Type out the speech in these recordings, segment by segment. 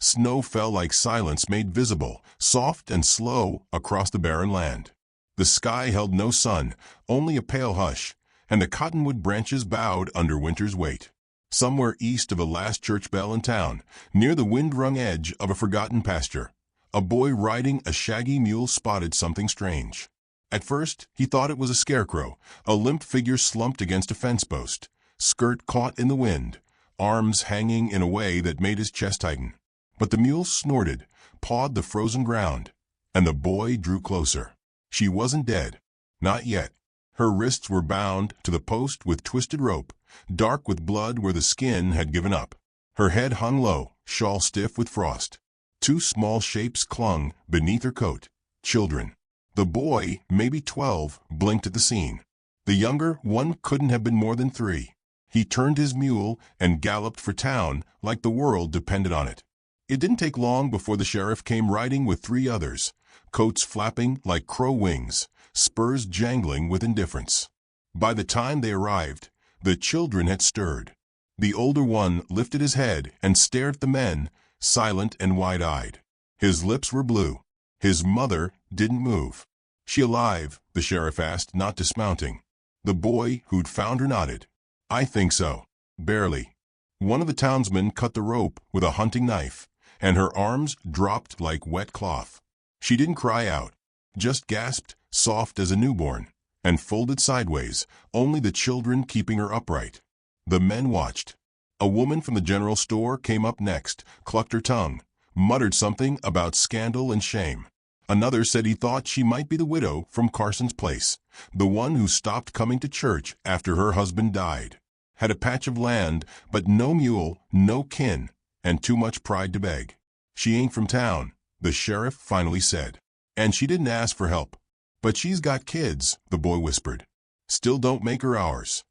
Snow fell like silence made visible, soft and slow, across the barren land. The sky held no sun, only a pale hush, and the cottonwood branches bowed under winter's weight. Somewhere east of the last church bell in town, near the wind-wrung edge of a forgotten pasture, a boy riding a shaggy mule spotted something strange. At first, he thought it was a scarecrow, a limp figure slumped against a fence post, skirt caught in the wind, arms hanging in a way that made his chest tighten. But the mule snorted, pawed the frozen ground, and the boy drew closer. She wasn't dead. Not yet. Her wrists were bound to the post with twisted rope, dark with blood where the skin had given up. Her head hung low, shawl stiff with frost. Two small shapes clung beneath her coat. Children. The boy, maybe 12, blinked at the scene. The younger one couldn't have been more than 3. He turned his mule and galloped for town like the world depended on it. It didn't take long before the sheriff came riding with 3 others, coats flapping like crow wings, spurs jangling with indifference. By the time they arrived, the children had stirred. The older one lifted his head and stared at the men, silent and wide-eyed. His lips were blue. His mother didn't move. "She alive?" the sheriff asked, not dismounting. The boy who'd found her nodded. "I think so. Barely." One of the townsmen cut the rope with a hunting knife, and her arms dropped like wet cloth. She didn't cry out, just gasped, soft as a newborn, and folded sideways, only the children keeping her upright. The men watched. A woman from the general store came up next, clucked her tongue, muttered something about scandal and shame. Another said he thought she might be the widow from Carson's place, the one who stopped coming to church after her husband died. Had a patch of land, but no mule, no kin, and too much pride to beg. "She ain't from town," the sheriff finally said. "And she didn't ask for help." "But she's got kids," the boy whispered. "Still don't make her ours."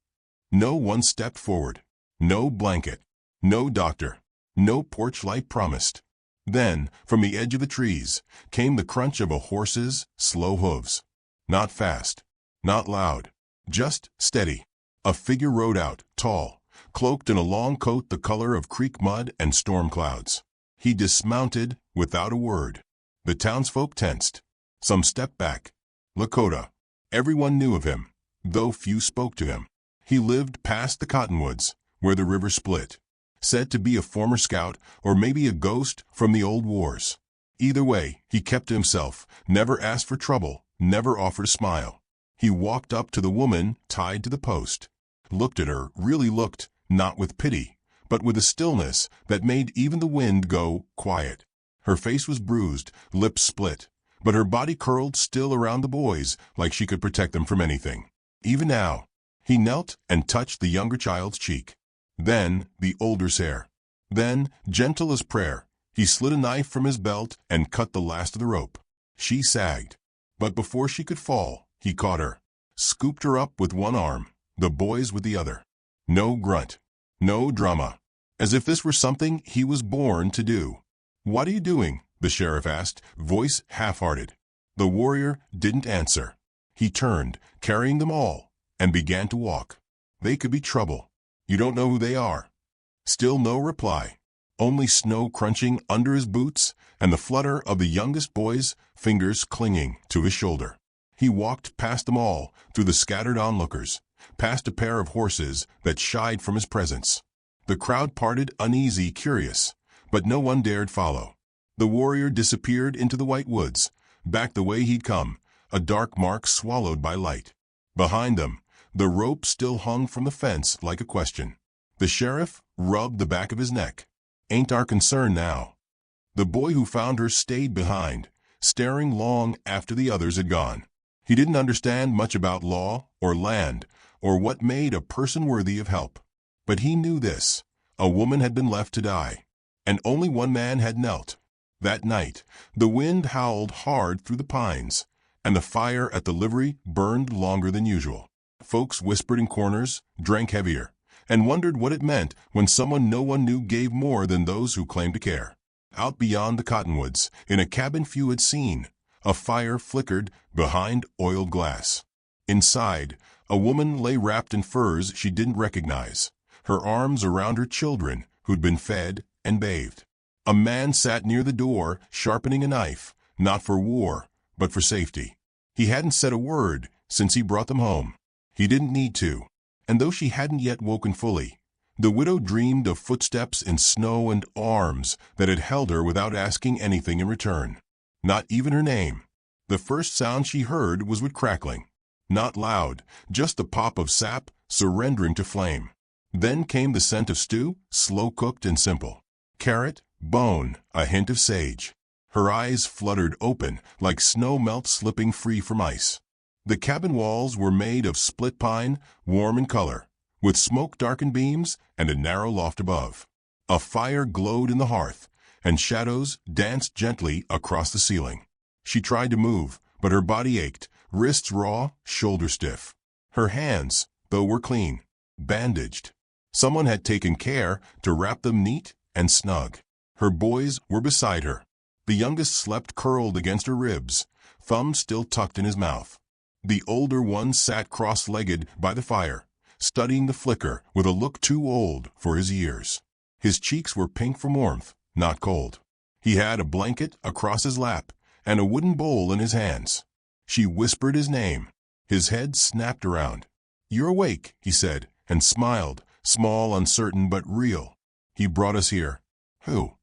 No one stepped forward. No blanket. No doctor. No porch light promised. Then, from the edge of the trees, came the crunch of a horse's slow hooves. Not fast. Not loud. Just steady. A figure rode out, tall, cloaked in a long coat the color of creek mud and storm clouds. He dismounted without a word. The townsfolk tensed. Some stepped back. Lakota. Everyone knew of him, though few spoke to him. He lived past the cottonwoods, where the river split. Said to be a former scout, or maybe a ghost from the old wars. Either way, he kept to himself, never asked for trouble, never offered a smile. He walked up to the woman tied to the post, looked at her, really looked, not with pity, but with a stillness that made even the wind go quiet. Her face was bruised, lips split, but her body curled still around the boys like she could protect them from anything. Even now, he knelt and touched the younger child's cheek. Then the older's hair. Then, gentle as prayer, he slid a knife from his belt and cut the last of the rope. She sagged. But before she could fall, he caught her, scooped her up with one arm, the boys with the other. No grunt. No drama. As if this were something he was born to do. "What are you doing?" the sheriff asked, voice half-hearted. The warrior didn't answer. He turned, carrying them all, and began to walk. They could be trouble. "You don't know who they are." Still no reply. Only snow crunching under his boots and the flutter of the youngest boy's fingers clinging to his shoulder. He walked past them all, through the scattered onlookers, past a pair of horses that shied from his presence. The crowd parted uneasy, curious, but no one dared follow. The warrior disappeared into the white woods, back the way he'd come, a dark mark swallowed by light. Behind them, the rope still hung from the fence like a question. The sheriff rubbed the back of his neck. "Ain't our concern now." The boy who found her stayed behind, staring long after the others had gone. He didn't understand much about law or land or what made a person worthy of help. But he knew this: a woman had been left to die, and only one man had knelt. That night, the wind howled hard through the pines, and the fire at the livery burned longer than usual. Folks whispered in corners, drank heavier, and wondered what it meant when someone no one knew gave more than those who claimed to care. Out beyond the cottonwoods, in a cabin few had seen, a fire flickered behind oiled glass. Inside, a woman lay wrapped in furs she didn't recognize, her arms around her children who'd been fed and bathed. A man sat near the door, sharpening a knife, not for war, but for safety. He hadn't said a word since he brought them home. He didn't need to. And though she hadn't yet woken fully, the widow dreamed of footsteps in snow and arms that had held her without asking anything in return. Not even her name. The first sound she heard was wood crackling. Not loud, just the pop of sap surrendering to flame. Then came the scent of stew, slow-cooked and simple. Carrot, bone, a hint of sage. Her eyes fluttered open like snow melt slipping free from ice. The cabin walls were made of split pine, warm in color, with smoke-darkened beams and a narrow loft above. A fire glowed in the hearth, and shadows danced gently across the ceiling. She tried to move, but her body ached, wrists raw, shoulders stiff. Her hands, though, were clean, bandaged. Someone had taken care to wrap them neat and snug. Her boys were beside her. The youngest slept curled against her ribs, thumb still tucked in his mouth. The older one sat cross-legged by the fire, studying the flicker with a look too old for his years. His cheeks were pink from warmth, not cold. He had a blanket across his lap and a wooden bowl in his hands. She whispered his name. His head snapped around. "You're awake," he said, and smiled, small, uncertain, but real. "He brought us here." "Who?"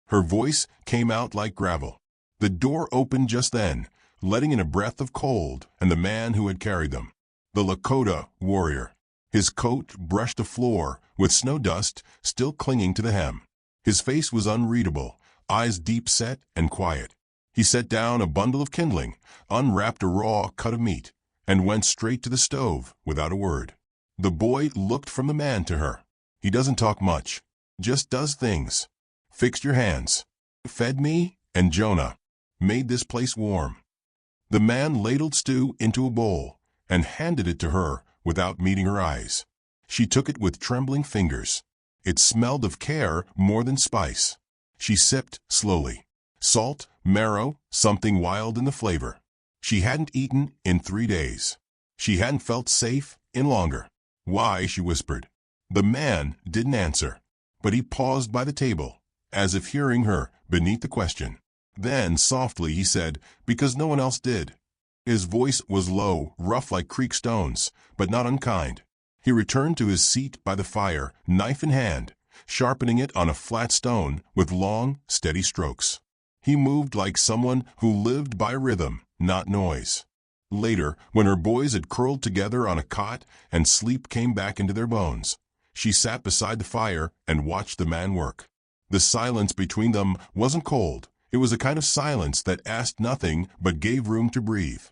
Her voice came out like gravel. The door opened just then, letting in a breath of cold and the man who had carried them. The Lakota warrior. His coat brushed the floor with snow dust still clinging to the hem. His face was unreadable, eyes deep-set and quiet. He set down a bundle of kindling, unwrapped a raw cut of meat, and went straight to the stove without a word. The boy looked from the man to her. "He doesn't talk much, just does things. Fixed your hands. Fed me and Jonah. Made this place warm." The man ladled stew into a bowl and handed it to her without meeting her eyes. She took it with trembling fingers. It smelled of care more than spice. She sipped slowly. Salt, marrow, something wild in the flavor. She hadn't eaten in 3 days. She hadn't felt safe in longer. "Why?" she whispered. The man didn't answer, but he paused by the table, as if hearing her beneath the question. Then, softly, he said, "Because no one else did." His voice was low, rough like creek stones, but not unkind. He returned to his seat by the fire, knife in hand, sharpening it on a flat stone with long, steady strokes. He moved like someone who lived by rhythm, not noise. Later, when her boys had curled together on a cot and sleep came back into their bones, she sat beside the fire and watched the man work. The silence between them wasn't cold. It was a kind of silence that asked nothing but gave room to breathe.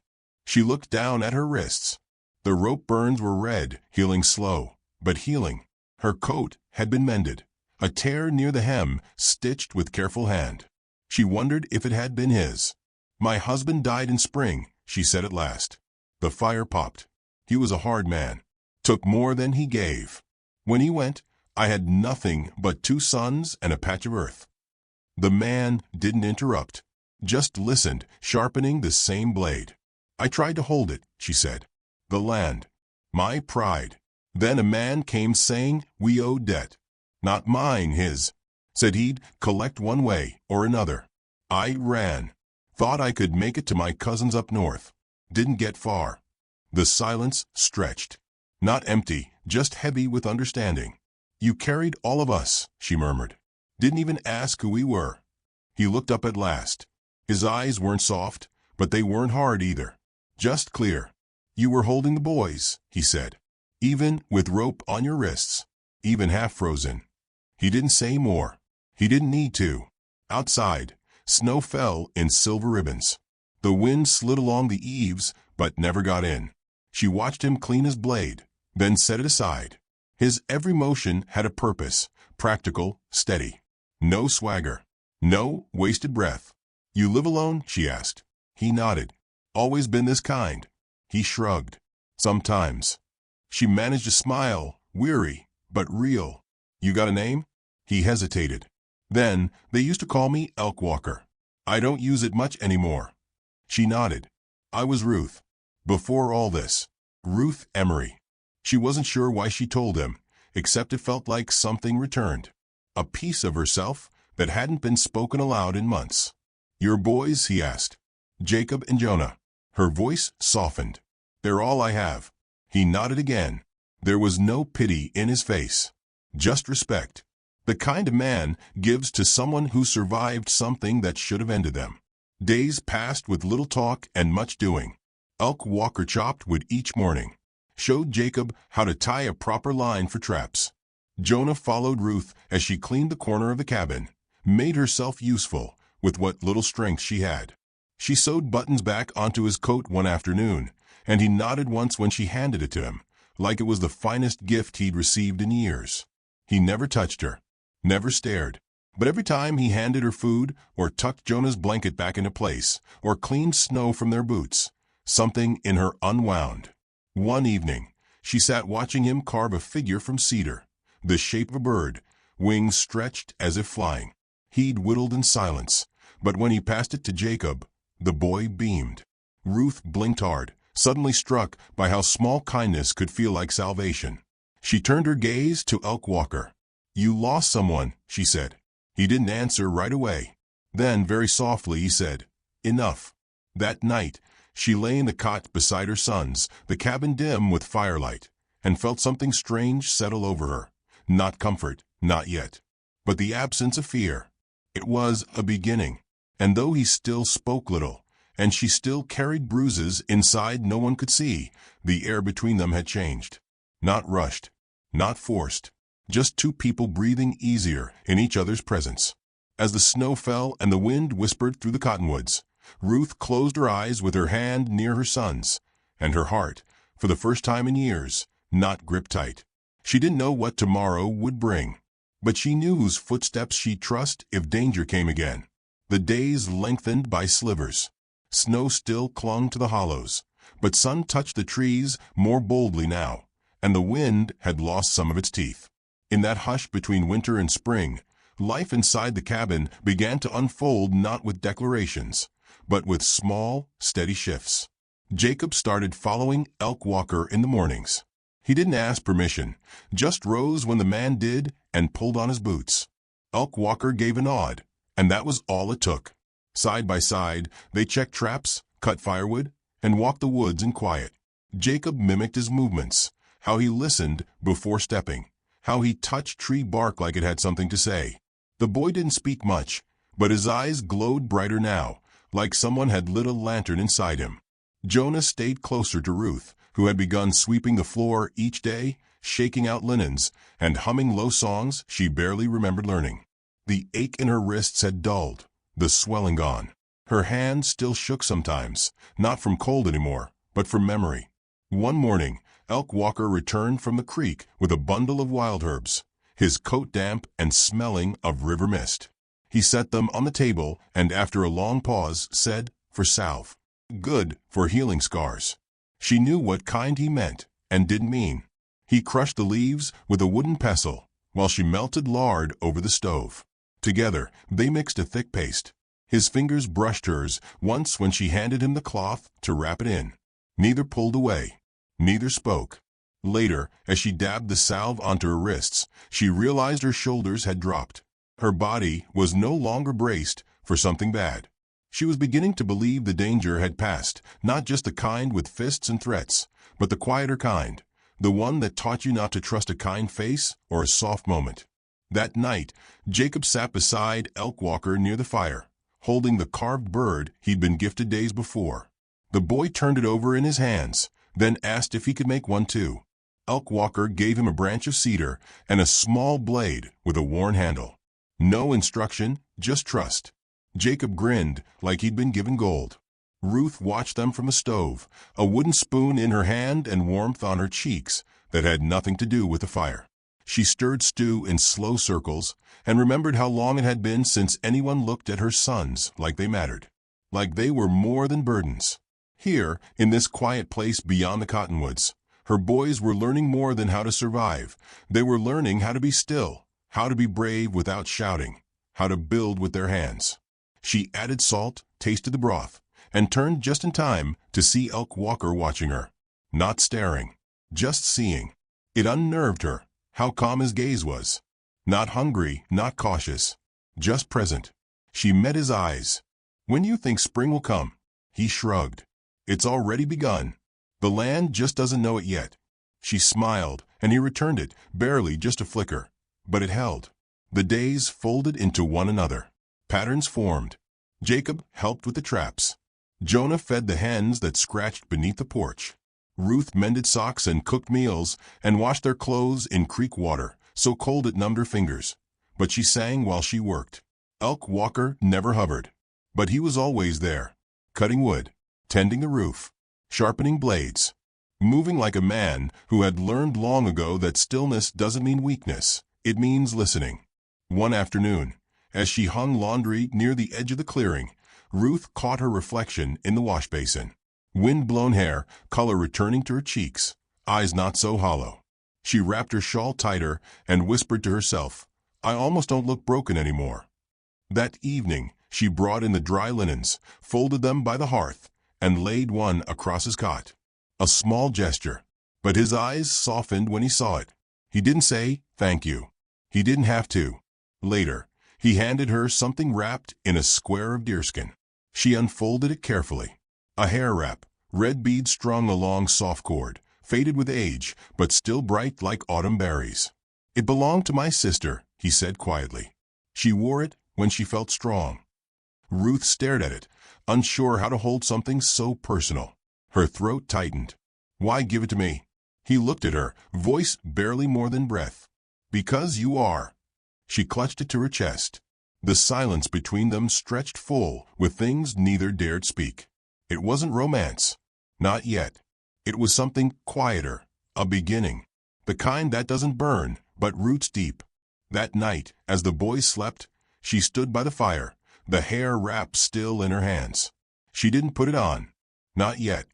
She looked down at her wrists. The rope burns were red, healing slow, but healing. Her coat had been mended, a tear near the hem stitched with careful hand. She wondered if it had been his. "My husband died in spring," she said at last. The fire popped. "He was a hard man. Took more than he gave. When he went, I had nothing but 2 sons and a patch of earth." The man didn't interrupt, just listened, sharpening the same blade. "I tried to hold it," she said. "The land. My pride." Then a man came saying we owed debt. "Not mine, his. Said he'd collect one way or another." I ran. Thought I could make it to my cousins up north. Didn't get far. The silence stretched. Not empty, just heavy with understanding. "You carried all of us," she murmured. "Didn't even ask who we were." He looked up at last. His eyes weren't soft, but they weren't hard either. Just clear. "You were holding the boys," he said. "Even with rope on your wrists. Even half frozen." He didn't say more. He didn't need to. Outside, snow fell in silver ribbons. The wind slid along the eaves, but never got in. She watched him clean his blade, then set it aside. His every motion had a purpose, practical, steady. No swagger. No wasted breath. "You live alone?" she asked. He nodded. "Always been this kind?" He shrugged. "Sometimes." She managed a smile, weary, but real. "You got a name?" He hesitated. "Then, they used to call me Elk Walker. I don't use it much anymore." She nodded. "I was Ruth. Before all this. Ruth Emery." She wasn't sure why she told him, except it felt like something returned. A piece of herself that hadn't been spoken aloud in months. "Your boys?" he asked. "Jacob and Jonah." Her voice softened. "They're all I have." He nodded again. There was no pity in his face, just respect. The kind of man gives to someone who survived something that should have ended them. Days passed with little talk and much doing. Elk Walker chopped wood each morning, showed Jacob how to tie a proper line for traps. Jonah followed Ruth as she cleaned the corner of the cabin, made herself useful with what little strength she had. She sewed buttons back onto his coat one afternoon, and he nodded once when she handed it to him, like it was the finest gift he'd received in years. He never touched her, never stared, but every time he handed her food, or tucked Jonah's blanket back into place, or cleaned snow from their boots, something in her unwound. One evening, she sat watching him carve a figure from cedar, the shape of a bird, wings stretched as if flying. He'd whittled in silence, but when he passed it to Jacob, the boy beamed. Ruth blinked hard, suddenly struck by how small kindness could feel like salvation. She turned her gaze to Elk Walker. "You lost someone," she said. He didn't answer right away. Then, very softly, he said, "Enough." That night, she lay in the cot beside her sons, the cabin dim with firelight, and felt something strange settle over her. Not comfort, not yet, but the absence of fear. It was a beginning, and though he still spoke little, and she still carried bruises inside no one could see, the air between them had changed. Not rushed, not forced, just two people breathing easier in each other's presence. As the snow fell and the wind whispered through the cottonwoods, Ruth closed her eyes with her hand near her son's, and her heart, for the first time in years, not gripped tight. She didn't know what tomorrow would bring, but she knew whose footsteps she'd trust if danger came again. The days lengthened by slivers. Snow still clung to the hollows, but sun touched the trees more boldly now, and the wind had lost some of its teeth. In that hush between winter and spring, life inside the cabin began to unfold not with declarations, but with small, steady shifts. Jacob started following Elk Walker in the mornings. He didn't ask permission, just rose when the man did and pulled on his boots. Elk Walker gave a nod, and that was all it took. Side by side, they checked traps, cut firewood, and walked the woods in quiet. Jacob mimicked his movements, how he listened before stepping, how he touched tree bark like it had something to say. The boy didn't speak much, but his eyes glowed brighter now, like someone had lit a lantern inside him. Jonah stayed closer to Ruth, who had begun sweeping the floor each day, shaking out linens, and humming low songs she barely remembered learning. The ache in her wrists had dulled, the swelling gone. Her hand still shook sometimes, not from cold anymore, but from memory. One morning, Elk Walker returned from the creek with a bundle of wild herbs, his coat damp and smelling of river mist. He set them on the table and, after a long pause, said, "For salve. Good for healing scars." She knew what kind he meant and didn't mean. He crushed the leaves with a wooden pestle while she melted lard over the stove. Together, they mixed a thick paste. His fingers brushed hers once when she handed him the cloth to wrap it in. Neither pulled away. Neither spoke. Later, as she dabbed the salve onto her wrists, she realized her shoulders had dropped. Her body was no longer braced for something bad. She was beginning to believe the danger had passed, not just the kind with fists and threats, but the quieter kind, the one that taught you not to trust a kind face or a soft moment. That night, Jacob sat beside Elk Walker near the fire, holding the carved bird he'd been gifted days before. The boy turned it over in his hands, then asked if he could make one too. Elk Walker gave him a branch of cedar and a small blade with a worn handle. No instruction, just trust. Jacob grinned like he'd been given gold. Ruth watched them from the stove, a wooden spoon in her hand and warmth on her cheeks that had nothing to do with the fire. She stirred stew in slow circles and remembered how long it had been since anyone looked at her sons like they mattered, like they were more than burdens. Here, in this quiet place beyond the cottonwoods, her boys were learning more than how to survive. They were learning how to be still, how to be brave without shouting, how to build with their hands. She added salt, tasted the broth, and turned just in time to see Elk Walker watching her. Not staring, just seeing. It unnerved her, how calm his gaze was. Not hungry, not cautious. just present. She met his eyes. When do you think spring will come? He shrugged. It's already begun. The land just doesn't know it yet. She smiled, and he returned it, barely just a flicker. But it held. The days folded into one another. Patterns formed. Jacob helped with the traps. Jonah fed the hens that scratched beneath the porch. Ruth mended socks and cooked meals and washed their clothes in creek water, so cold it numbed her fingers. But she sang while she worked. Elk Walker never hovered. But he was always there, cutting wood, tending the roof, sharpening blades, moving like a man who had learned long ago that stillness doesn't mean weakness, it means listening. One afternoon, as she hung laundry near the edge of the clearing, Ruth caught her reflection in the wash basin. Wind-blown hair, color returning to her cheeks, eyes not so hollow. She wrapped her shawl tighter and whispered to herself, I almost don't look broken anymore. That evening, she brought in the dry linens, folded them by the hearth, and laid one across his cot. A small gesture, but his eyes softened when he saw it. He didn't say, thank you. He didn't have to. Later, he handed her something wrapped in a square of deerskin. She unfolded it carefully. A hair wrap, red beads strung along soft cord, faded with age, but still bright like autumn berries. It belonged to my sister, he said quietly. She wore it when she felt strong. Ruth stared at it, unsure how to hold something so personal. Her throat tightened. Why give it to me? He looked at her, voice barely more than breath. Because you are. She clutched it to her chest. The silence between them stretched full with things neither dared speak. It wasn't romance. Not yet. It was something quieter, a beginning. The kind that doesn't burn, but roots deep. That night, as the boys slept, she stood by the fire, the hair wrap still in her hands. She didn't put it on. Not yet.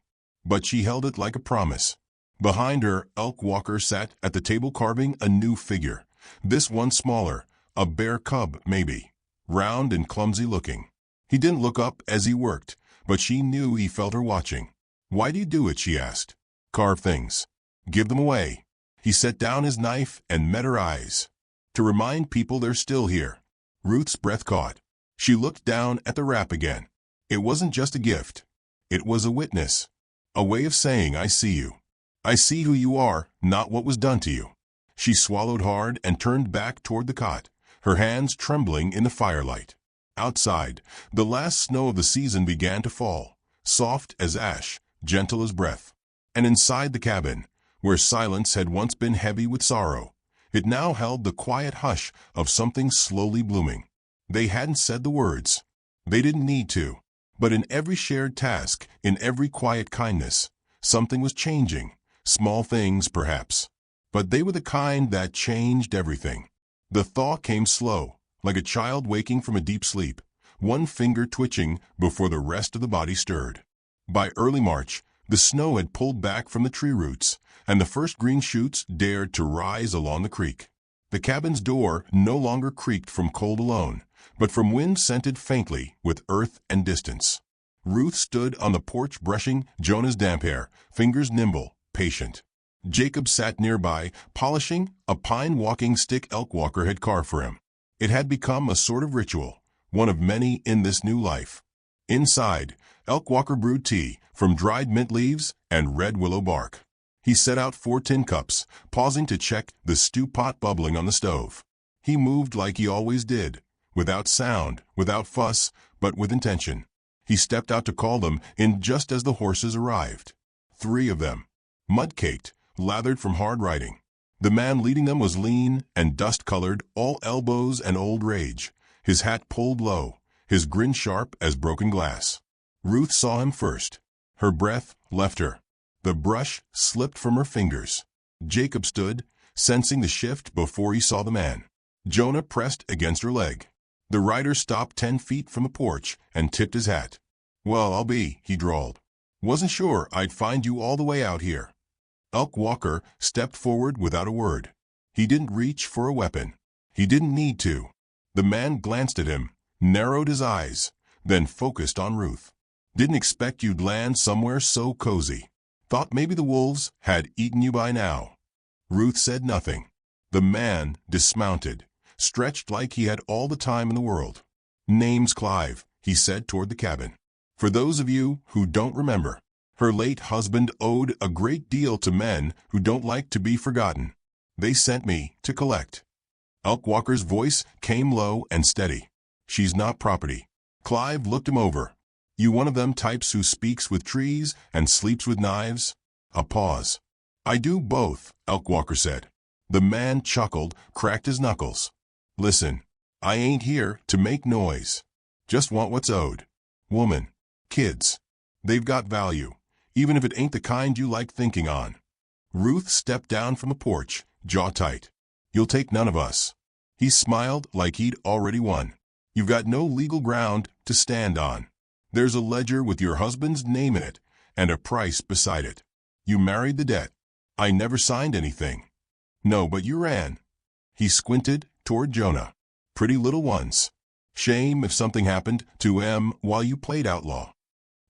But she held it like a promise. Behind her, Elk Walker sat at the table carving a new figure. This one smaller, a bear cub maybe, round and clumsy looking. He didn't look up as he worked, but she knew he felt her watching. Why do you do it, she asked. Carve things. Give them away. He set down his knife and met her eyes. To remind people they're still here. Ruth's breath caught. She looked down at the wrap again. It wasn't just a gift. It was a witness. A way of saying, I see you. I see who you are, not what was done to you. She swallowed hard and turned back toward the cot, her hands trembling in the firelight. Outside, the last snow of the season began to fall, soft as ash, gentle as breath. And inside the cabin, where silence had once been heavy with sorrow, it now held the quiet hush of something slowly blooming. They hadn't said the words. They didn't need to. But in every shared task, in every quiet kindness, something was changing. Small things, perhaps. But they were the kind that changed everything. The thaw came slow, like a child waking from a deep sleep, one finger twitching before the rest of the body stirred. By early March, the snow had pulled back from the tree roots, and the first green shoots dared to rise along the creek. The cabin's door no longer creaked from cold alone, but from wind scented faintly with earth and distance. Ruth stood on the porch brushing Jonah's damp hair, fingers nimble, patient. Jacob sat nearby, polishing a pine walking stick Elk Walker had carved for him. It had become a sort of ritual, one of many in this new life. Inside, Elk Walker brewed tea from dried mint leaves and red willow bark. He set out 4 tin cups, pausing to check the stew pot bubbling on the stove. He moved like he always did, without sound, without fuss, but with intention. He stepped out to call them in just as the horses arrived. 3 of them, mud-caked, lathered from hard riding. The man leading them was lean and dust-colored, all elbows and old rage, his hat pulled low, his grin sharp as broken glass. Ruth saw him first. Her breath left her. The brush slipped from her fingers. Jacob stood, sensing the shift before he saw the man. Jonah pressed against her leg. The rider stopped 10 feet from the porch and tipped his hat. Well, I'll be, he drawled. Wasn't sure I'd find you all the way out here. Elk Walker stepped forward without a word. He didn't reach for a weapon. He didn't need to. The man glanced at him, narrowed his eyes, then focused on Ruth. Didn't expect you'd land somewhere so cozy. Thought maybe the wolves had eaten you by now. Ruth said nothing. The man dismounted, stretched like he had all the time in the world. "Name's Clive," he said toward the cabin. "For those of you who don't remember, her late husband owed a great deal to men who don't like to be forgotten. They sent me to collect." Elkwalker's voice came low and steady. "She's not property." Clive looked him over. "You one of them types who speaks with trees and sleeps with knives?" A pause. "I do both," Elkwalker said. The man chuckled, cracked his knuckles. "Listen, I ain't here to make noise. Just want what's owed. Woman, kids. They've got value, even if it ain't the kind you like thinking on." Ruth stepped down from the porch, jaw tight. "You'll take none of us." He smiled like he'd already won. "You've got no legal ground to stand on. There's a ledger with your husband's name in it, and a price beside it. You married the debt. I never signed anything." "No, but you ran." He squinted toward Jonah. "Pretty little ones. Shame if something happened to em while you played outlaw."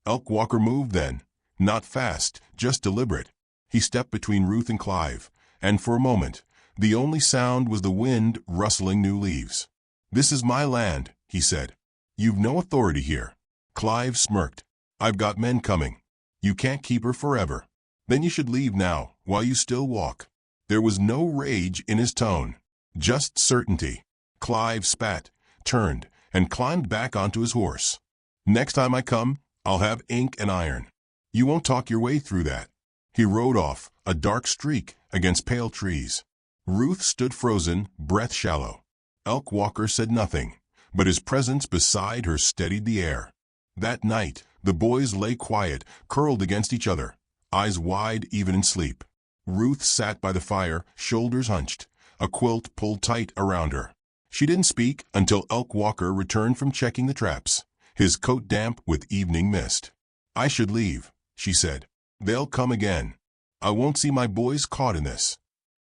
Elkwalker moved then, not fast, just deliberate. He stepped between Ruth and Clive, and for a moment, the only sound was the wind rustling new leaves. "This is my land," he said. "You've no authority here." Clive smirked. "I've got men coming. You can't keep her forever. Then you should leave now, while you still walk." There was no rage in his tone, just certainty. Clive spat, turned, and climbed back onto his horse. "Next time I come, I'll have ink and iron. You won't talk your way through that." He rode off, a dark streak against pale trees. Ruth stood frozen, breath shallow. Elkwalker said nothing, but his presence beside her steadied the air. That night, the boys lay quiet, curled against each other, eyes wide even in sleep. Ruth sat by the fire, shoulders hunched, a quilt pulled tight around her. She didn't speak until Elkwalker returned from checking the traps, his coat damp with evening mist. "I should leave," she said. "They'll come again. I won't see my boys caught in this."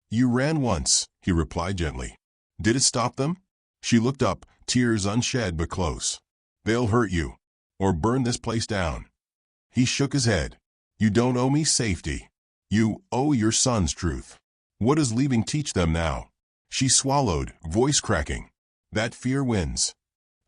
"You ran once," he replied gently. "Did it stop them?" She looked up, tears unshed but close. "They'll hurt you, or burn this place down." He shook his head. "You don't owe me safety. You owe your sons truth. What does leaving teach them now?" She swallowed, voice cracking. "That fear wins."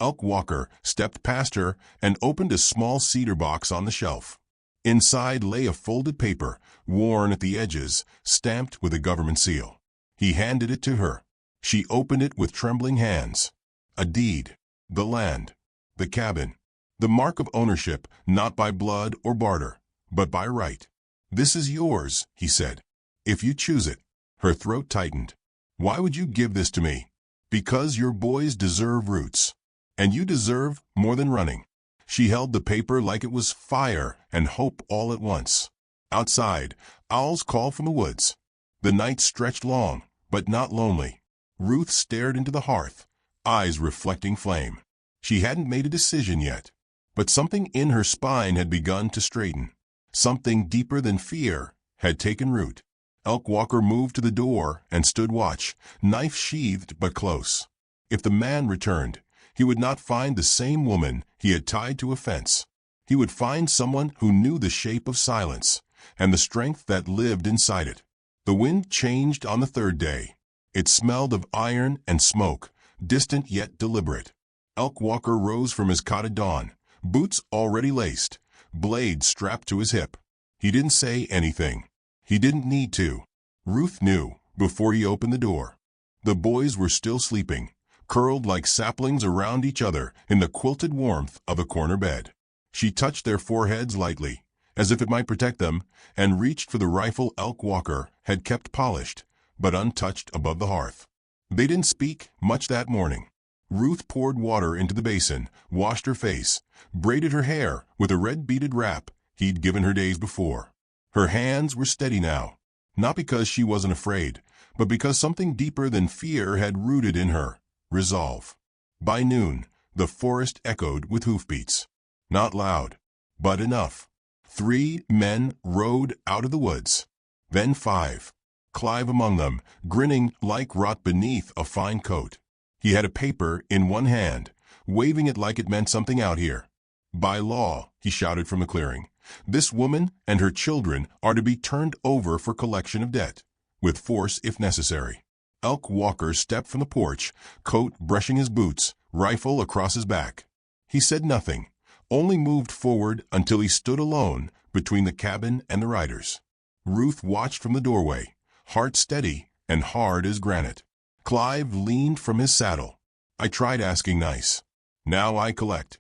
Elkwalker stepped past her and opened a small cedar box on the shelf. Inside lay a folded paper, worn at the edges, stamped with a government seal. He handed it to her. She opened it with trembling hands. A deed. The land. The cabin. The mark of ownership, not by blood or barter, but by right. "This is yours," he said, "if you choose it." Her throat tightened. "Why would you give this to me?" "Because your boys deserve roots. And you deserve more than running." She held the paper like it was fire and hope all at once. Outside, owls called from the woods. The night stretched long, but not lonely. Ruth stared into the hearth, eyes reflecting flame. She hadn't made a decision yet, but something in her spine had begun to straighten. Something deeper than fear had taken root. Elkwalker moved to the door and stood watch, knife sheathed but close. If the man returned, he would not find the same woman he had tied to a fence. He would find someone who knew the shape of silence and the strength that lived inside it. The wind changed on the third day. It smelled of iron and smoke, distant yet deliberate. Elkwalker rose from his cot at dawn, boots already laced, blade strapped to his hip. He didn't say anything. He didn't need to. Ruth knew before he opened the door. The boys were still sleeping, curled like saplings around each other in the quilted warmth of a corner bed. She touched their foreheads lightly, as if it might protect them, and reached for the rifle Elkwalker had kept polished, but untouched above the hearth. They didn't speak much that morning. Ruth poured water into the basin, washed her face, braided her hair with a red beaded wrap he'd given her days before. Her hands were steady now, not because she wasn't afraid, but because something deeper than fear had rooted in her, resolve. By noon, the forest echoed with hoofbeats. Not loud, but enough. 3 men rode out of the woods. Then 5. Clive among them, grinning like rot beneath a fine coat. He had a paper in one hand, waving it like it meant something out here. "By law," he shouted from the clearing, "this woman and her children are to be turned over for collection of debt, with force if necessary. Elk Walker stepped from the porch, coat brushing his boots, rifle across his back. He said nothing, only moved forward until he stood alone between the cabin and the riders. Ruth watched from the doorway, heart steady and hard as granite. Clive leaned from his saddle. I tried asking nice. Now I collect.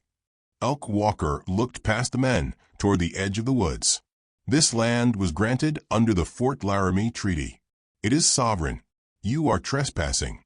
Elk Walker looked past the men toward the edge of the woods. This land was granted under the Fort Laramie Treaty. It is sovereign. You are trespassing.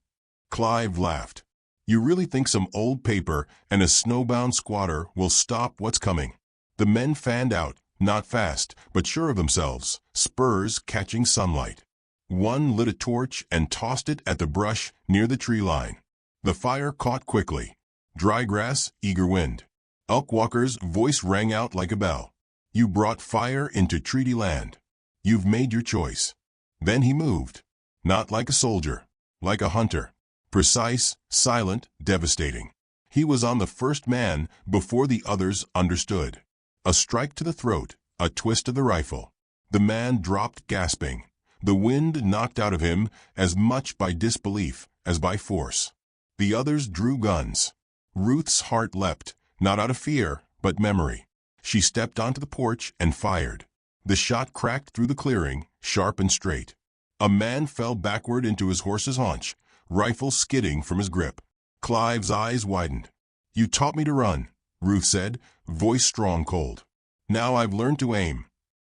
Clive laughed. You really think some old paper and a snowbound squatter will stop what's coming? The men fanned out, not fast, but sure of themselves, spurs catching sunlight. One lit a torch and tossed it at the brush near the tree line. The fire caught quickly. Dry grass, eager wind. Elk Walker's voice rang out like a bell. You brought fire into treaty land. You've made your choice. Then he moved. Not like a soldier, like a hunter. Precise, silent, devastating. He was on the first man before the others understood. A strike to the throat, a twist of the rifle. The man dropped gasping. The wind knocked out of him as much by disbelief as by force. The others drew guns. Ruth's heart leapt, not out of fear, but memory. She stepped onto the porch and fired. The shot cracked through the clearing, sharp and straight. A man fell backward into his horse's haunch, rifle skidding from his grip. Clive's eyes widened. You taught me to run, Ruth said, voice strong cold. Now I've learned to aim.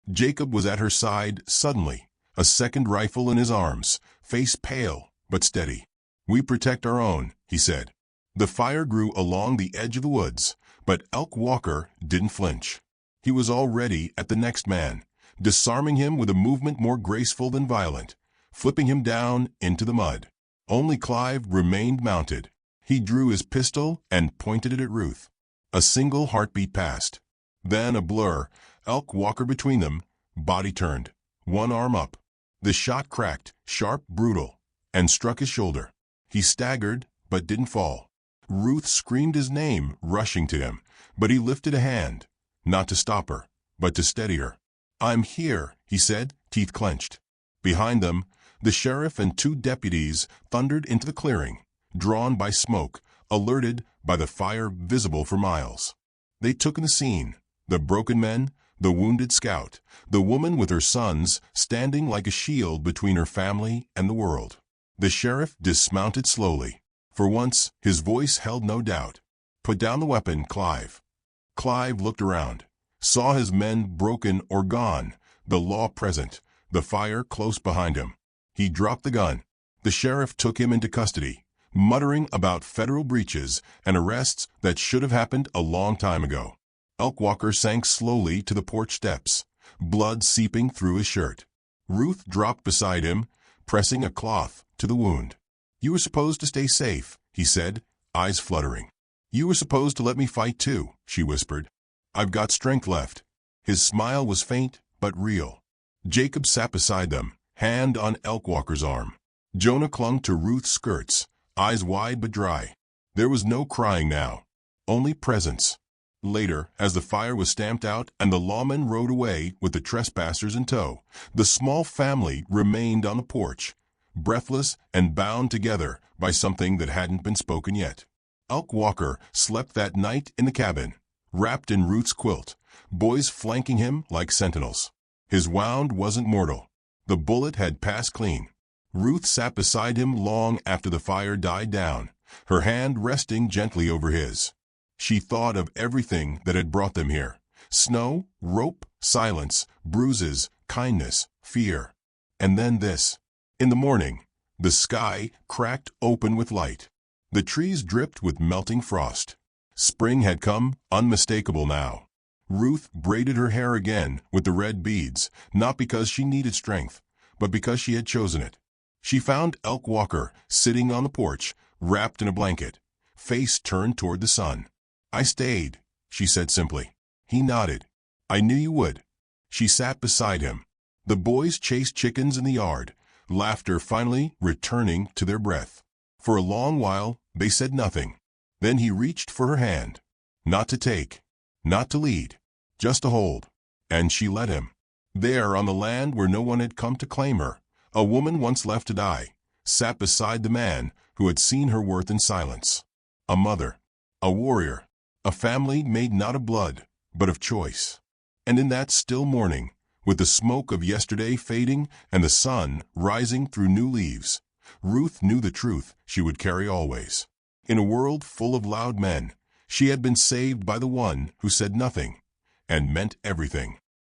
Jacob was at her side suddenly, a second rifle in his arms, face pale but steady. We protect our own, he said. The fire grew along the edge of the woods, but Elk Walker didn't flinch. He was already at the next man, disarming him with a movement more graceful than violent, flipping him down into the mud. Only Clive remained mounted. He drew his pistol and pointed it at Ruth. A single heartbeat passed. Then a blur, Elk Walker between them, body turned, one arm up. The shot cracked, sharp, brutal, and struck his shoulder. He staggered, but didn't fall. Ruth screamed his name, rushing to him, but he lifted a hand, not to stop her, but to steady her. I'm here, he said, teeth clenched. Behind them, the sheriff and two deputies thundered into the clearing, drawn by smoke, alerted by the fire visible for miles. They took in the scene, the broken men, the wounded scout, the woman with her sons standing like a shield between her family and the world. The sheriff dismounted slowly. For once, his voice held no doubt. Put down the weapon, Clive. Clive looked around, saw his men broken or gone, the law present, the fire close behind him. He dropped the gun. The sheriff took him into custody, muttering about federal breaches and arrests that should have happened a long time ago. Elk Walker sank slowly to the porch steps, blood seeping through his shirt. Ruth dropped beside him, pressing a cloth to the wound. You were supposed to stay safe, he said, eyes fluttering. You were supposed to let me fight too, she whispered. I've got strength left. His smile was faint but real. Jacob sat beside them, hand on Elk Walker's arm. Jonah clung to Ruth's skirts, eyes wide but dry. There was no crying now, only presence. Later, as the fire was stamped out and the lawmen rode away with the trespassers in tow, the small family remained on the porch, breathless and bound together by something that hadn't been spoken yet. Elk Walker slept that night in the cabin, wrapped in Ruth's quilt, boys flanking him like sentinels. His wound wasn't mortal. The bullet had passed clean. Ruth sat beside him long after the fire died down, her hand resting gently over his. She thought of everything that had brought them here. Snow, rope, silence, bruises, kindness, fear. And then this. In the morning, the sky cracked open with light. The trees dripped with melting frost. Spring had come, unmistakable now. Ruth braided her hair again with the red beads, not because she needed strength, but because she had chosen it. She found Elk Walker sitting on the porch, wrapped in a blanket, face turned toward the sun. I stayed, she said simply. He nodded. I knew you would. She sat beside him. The boys chased chickens in the yard, laughter finally returning to their breath. For a long while, they said nothing. Then he reached for her hand. Not to take, not to lead, just to hold. And she let him. There on the land where no one had come to claim her, a woman once left to die, sat beside the man who had seen her worth in silence. A mother, a warrior, a family made not of blood, but of choice. And in that still morning, with the smoke of yesterday fading and the sun rising through new leaves, Ruth knew the truth she would carry always. In a world full of loud men, she had been saved by the one who said nothing and meant everything.